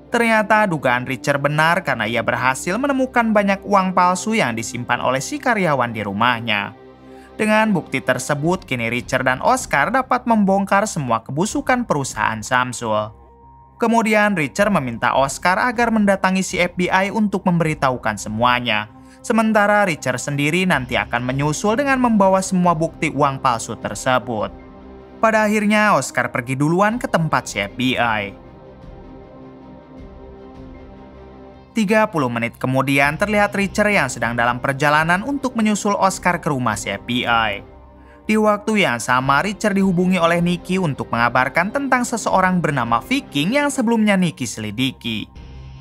Ternyata dugaan Richard benar karena ia berhasil menemukan banyak uang palsu yang disimpan oleh si karyawan di rumahnya. Dengan bukti tersebut, kini Richard dan Oscar dapat membongkar semua kebusukan perusahaan Samsul. Kemudian Richard meminta Oscar agar mendatangi si FBI untuk memberitahukan semuanya. Sementara Richard sendiri nanti akan menyusul dengan membawa semua bukti uang palsu tersebut. Pada akhirnya Oscar pergi duluan ke tempat si FBI. 30 menit kemudian terlihat Richard yang sedang dalam perjalanan untuk menyusul Oscar ke rumah si FBI. Di waktu yang sama Richard dihubungi oleh Nikki untuk mengabarkan tentang seseorang bernama Viking yang sebelumnya Nikki selidiki.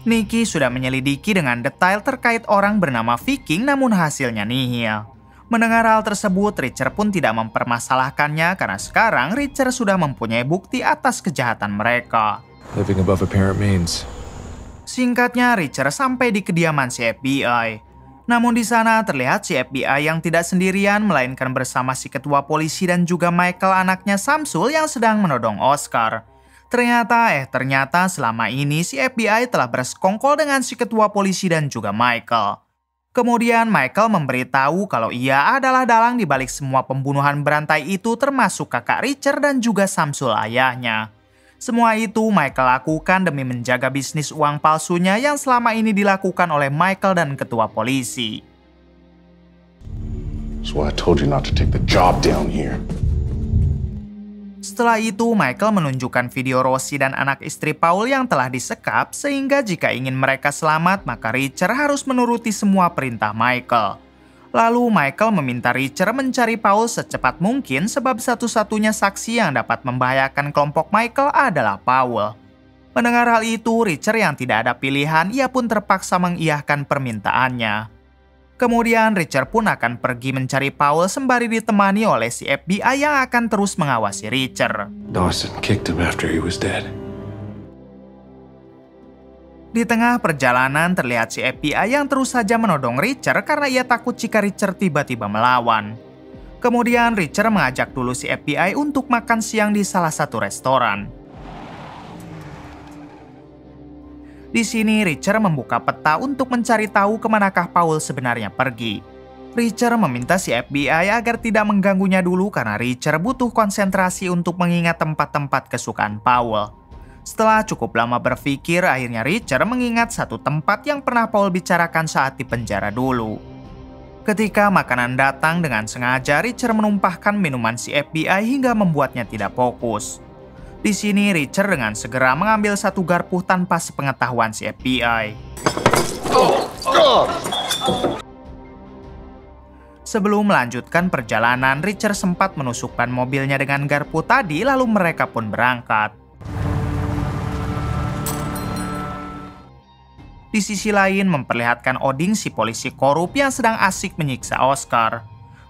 Nikki sudah menyelidiki dengan detail terkait orang bernama Viking namun hasilnya nihil. Mendengar hal tersebut, Richard pun tidak mempermasalahkannya karena sekarang Richard sudah mempunyai bukti atas kejahatan mereka. Living above apparent means. Singkatnya, Richard sampai di kediaman si FBI. Namun di sana terlihat si FBI yang tidak sendirian melainkan bersama si ketua polisi dan juga Michael anaknya Samsul yang sedang menodong Oscar. Ternyata selama ini si FBI telah bersekongkol dengan si ketua polisi dan juga Michael. Kemudian Michael memberitahu kalau ia adalah dalang di balik semua pembunuhan berantai itu termasuk kakak Richard dan juga Samsul ayahnya. Semua itu Michael lakukan demi menjaga bisnis uang palsunya yang selama ini dilakukan oleh Michael dan ketua polisi. That's why I told you not to take the job down here. Setelah itu, Michael menunjukkan video Rosie dan anak istri Paul yang telah disekap, sehingga jika ingin mereka selamat, maka Richard harus menuruti semua perintah Michael. Lalu Michael meminta Richard mencari Paul secepat mungkin sebab satu-satunya saksi yang dapat membahayakan kelompok Michael adalah Paul. Mendengar hal itu, Richard yang tidak ada pilihan, ia pun terpaksa mengiyahkan permintaannya. Kemudian Richard pun akan pergi mencari Paul sembari ditemani oleh si FBI yang akan terus mengawasi Richard. Dawson kicked him after he was dead. Di tengah perjalanan terlihat si FBI yang terus saja menodong Richard karena ia takut jika Richard tiba-tiba melawan. Kemudian Richard mengajak dulu si FBI untuk makan siang di salah satu restoran. Di sini Richard membuka peta untuk mencari tahu kemanakah Paul sebenarnya pergi. Richard meminta si FBI agar tidak mengganggunya dulu karena Richard butuh konsentrasi untuk mengingat tempat-tempat kesukaan Paul. Setelah cukup lama berpikir, akhirnya Richard mengingat satu tempat yang pernah Paul bicarakan saat di penjara dulu. Ketika makanan datang dengan sengaja, Richard menumpahkan minuman si FBI hingga membuatnya tidak fokus. Di sini Richard dengan segera mengambil satu garpu tanpa sepengetahuan si FBI. Sebelum melanjutkan perjalanan, Richard sempat menusukkan mobilnya dengan garpu tadi lalu mereka pun berangkat. Di sisi lain memperlihatkan Oding si polisi korup yang sedang asik menyiksa Oscar.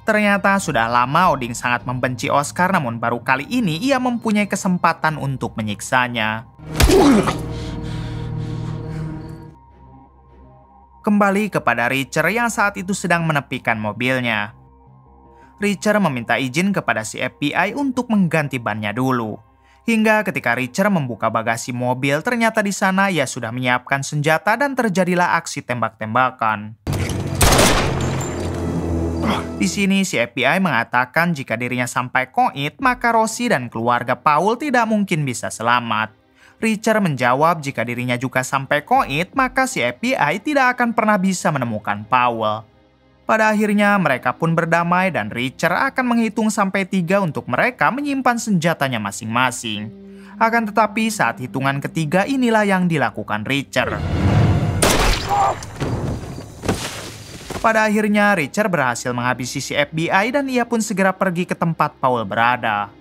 Ternyata sudah lama Odin sangat membenci Oscar, namun baru kali ini ia mempunyai kesempatan untuk menyiksanya. Kembali kepada Richard yang saat itu sedang menepikan mobilnya. Richard meminta izin kepada si FBI untuk mengganti bannya dulu. Hingga ketika Richard membuka bagasi mobil, ternyata di sana ia sudah menyiapkan senjata dan terjadilah aksi tembak-tembakan. Di sini si FBI mengatakan jika dirinya sampai koit, maka Rosie dan keluarga Paul tidak mungkin bisa selamat. Richard menjawab jika dirinya juga sampai koit, maka si FBI tidak akan pernah bisa menemukan Paul. Pada akhirnya mereka pun berdamai dan Richard akan menghitung sampai 3 untuk mereka menyimpan senjatanya masing-masing. Akan tetapi saat hitungan ketiga inilah yang dilakukan Richard. Pada akhirnya Richard berhasil menghabisi si FBI dan ia pun segera pergi ke tempat Paul berada.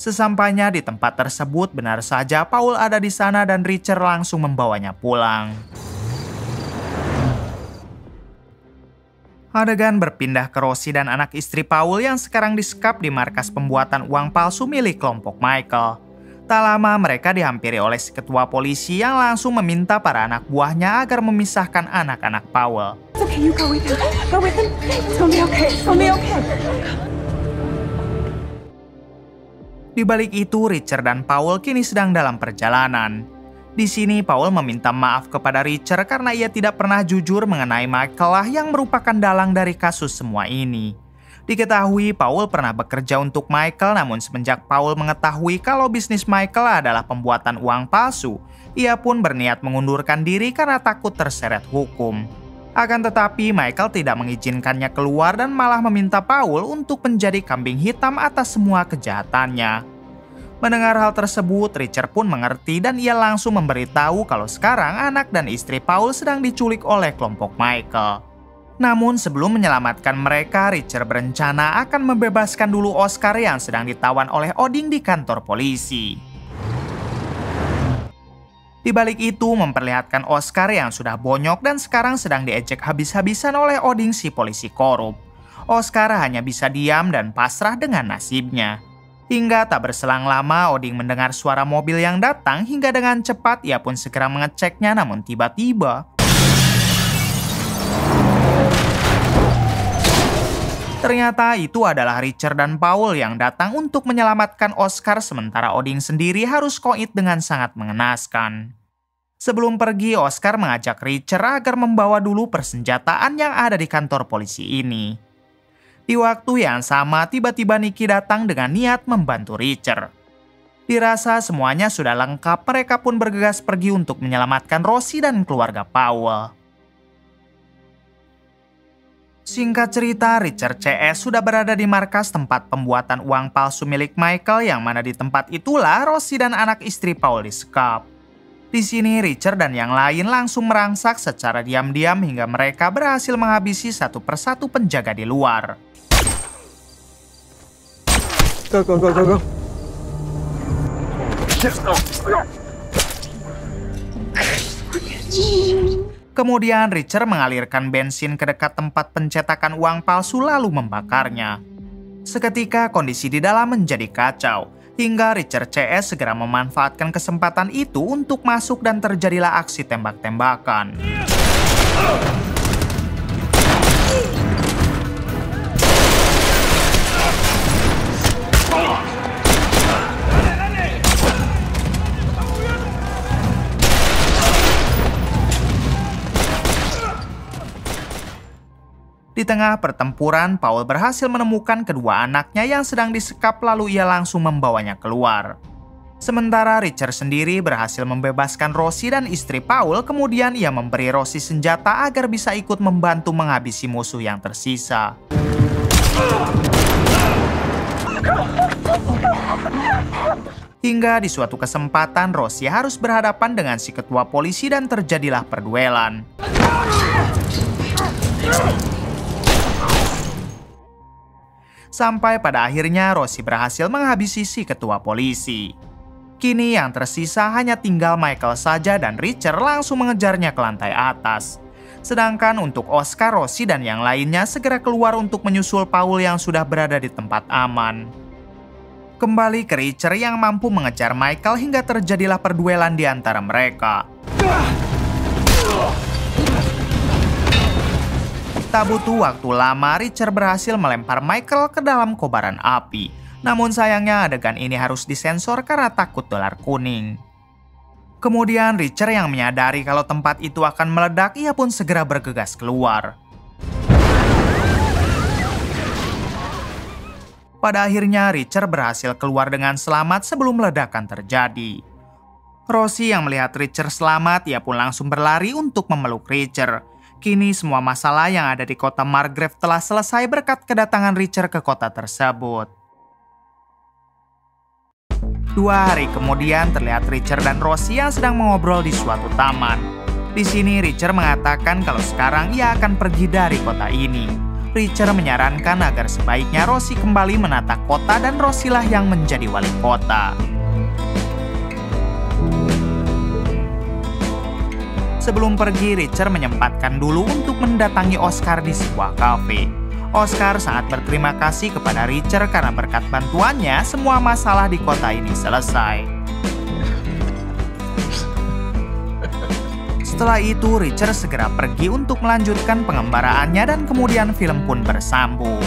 Sesampainya di tempat tersebut, benar saja Paul ada di sana dan Richard langsung membawanya pulang. Adegan berpindah ke Rosie dan anak istri Paul yang sekarang disekap di markas pembuatan uang palsu milik kelompok Michael. Tak lama mereka dihampiri oleh si ketua polisi yang langsung meminta para anak buahnya agar memisahkan anak-anak Paul. Di balik itu, Richard dan Paul kini sedang dalam perjalanan. Di sini Paul meminta maaf kepada Richard karena ia tidak pernah jujur mengenai Michael lah yang merupakan dalang dari kasus semua ini. Diketahui Paul pernah bekerja untuk Michael, namun semenjak Paul mengetahui kalau bisnis Michael adalah pembuatan uang palsu, ia pun berniat mengundurkan diri karena takut terseret hukum. Akan tetapi Michael tidak mengizinkannya keluar dan malah meminta Paul untuk menjadi kambing hitam atas semua kejahatannya. Mendengar hal tersebut, Richard pun mengerti dan ia langsung memberitahu kalau sekarang anak dan istri Paul sedang diculik oleh kelompok Michael. Namun sebelum menyelamatkan mereka, Richard berencana akan membebaskan dulu Oscar yang sedang ditawan oleh Odin di kantor polisi. Di balik itu memperlihatkan Oscar yang sudah bonyok dan sekarang sedang diejek habis-habisan oleh Odin si polisi korup. Oscar hanya bisa diam dan pasrah dengan nasibnya. Hingga tak berselang lama Odin mendengar suara mobil yang datang hingga dengan cepat ia pun segera mengeceknya, namun tiba-tiba ternyata itu adalah Richard dan Paul yang datang untuk menyelamatkan Oscar, sementara Odin sendiri harus koit dengan sangat mengenaskan. Sebelum pergi, Oscar mengajak Richard agar membawa dulu persenjataan yang ada di kantor polisi ini. Di waktu yang sama, tiba-tiba Nicky datang dengan niat membantu Richard. Dirasa semuanya sudah lengkap, mereka pun bergegas pergi untuk menyelamatkan Rosie dan keluarga Paul. Singkat cerita, Richard CS sudah berada di markas tempat pembuatan uang palsu milik Michael, yang mana di tempat itulah Rosie dan anak istri Paul disekap. Di sini Richard dan yang lain langsung merangsak secara diam-diam hingga mereka berhasil menghabisi satu persatu penjaga di luar. Go. Kemudian Richard mengalirkan bensin ke dekat tempat pencetakan uang palsu lalu membakarnya. Seketika kondisi di dalam menjadi kacau, hingga Richard CS segera memanfaatkan kesempatan itu untuk masuk dan terjadilah aksi tembak-tembakan. Di tengah pertempuran, Paul berhasil menemukan kedua anaknya yang sedang disekap lalu ia langsung membawanya keluar. Sementara Richard sendiri berhasil membebaskan Rosie dan istri Paul, kemudian ia memberi Rosie senjata agar bisa ikut membantu menghabisi musuh yang tersisa. Hingga di suatu kesempatan Rosie harus berhadapan dengan si ketua polisi dan terjadilah perduelan. Sampai pada akhirnya Rosie berhasil menghabisi si ketua polisi. Kini yang tersisa hanya tinggal Michael saja dan Richard langsung mengejarnya ke lantai atas. Sedangkan untuk Oscar, Rosie, dan yang lainnya segera keluar untuk menyusul Paul yang sudah berada di tempat aman. Kembali ke Reacher yang mampu mengejar Michael hingga terjadilah perduelan di antara mereka. Tak butuh waktu lama, Reacher berhasil melempar Michael ke dalam kobaran api. Namun sayangnya adegan ini harus disensor karena takut dolar kuning. Kemudian Reacher yang menyadari kalau tempat itu akan meledak, ia pun segera bergegas keluar. Pada akhirnya Reacher berhasil keluar dengan selamat sebelum ledakan terjadi. Rosie yang melihat Reacher selamat, ia pun langsung berlari untuk memeluk Reacher. Kini semua masalah yang ada di kota Margrave telah selesai berkat kedatangan Reacher ke kota tersebut. 2 hari kemudian terlihat Reacher dan Rosie yang sedang mengobrol di suatu taman. Di sini Reacher mengatakan kalau sekarang ia akan pergi dari kota ini. Reacher menyarankan agar sebaiknya Rosie kembali menata kota dan Rosie lah yang menjadi wali kota. Sebelum pergi, Reacher menyempatkan dulu untuk mendatangi Oscar di sebuah kafe. Oscar sangat berterima kasih kepada Reacher karena berkat bantuannya semua masalah di kota ini selesai. Setelah itu, Reacher segera pergi untuk melanjutkan pengembaraannya dan kemudian film pun bersambung.